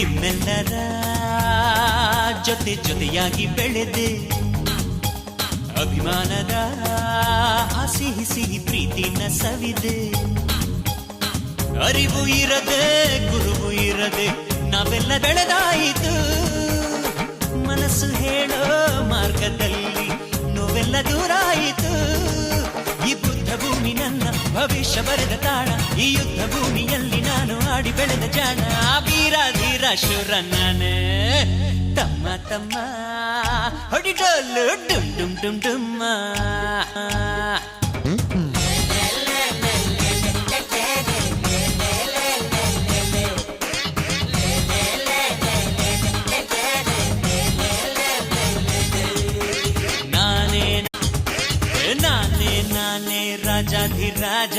ನಿಮ್ಮೆಲ್ಲರ ಜೊತೆಯಾಗಿ ಬೆಳೆದೆ, ಅಭಿಮಾನದ ಆ ಸಿಹಿ ಸಿಹಿ ಪ್ರೀತಿನ ಸವಿದೆ. ಅರಿವು ಇರದೆ ಗುರುವು ಇರದೆ ನಾವೆಲ್ಲ ಬೆಳೆದಾಯಿತು. ಮನಸ್ಸು ಹೇಳೋ ಮಾರ್ಗದಲ್ಲಿ ನೋವೆಲ್ಲ ದೂರಾಯಿತು. ಈ ಬುದ್ಧ ಭೂಮಿ ನನ್ನ ಭವಿಷ್ಯ ಬರೆದ ತಾಣ, ಈ ಯುದ್ಧ ಭೂಮಿಯಲ್ಲಿ ನಾನು ಆಡಿ ಬೆಳೆದ ಜಾಣ. ವೀರ ಧೀರ ಶೂರ ನಾನೇ, ತಮ್ಮ ತಮ್ಮ ಹೊಡಿಡೋಲು ಡುಮ್ ಡುಮ್ ಡುಮ್ ಡುಮ್ಮ. ನಾನೇ ರಾಜಾಧಿರಾಜ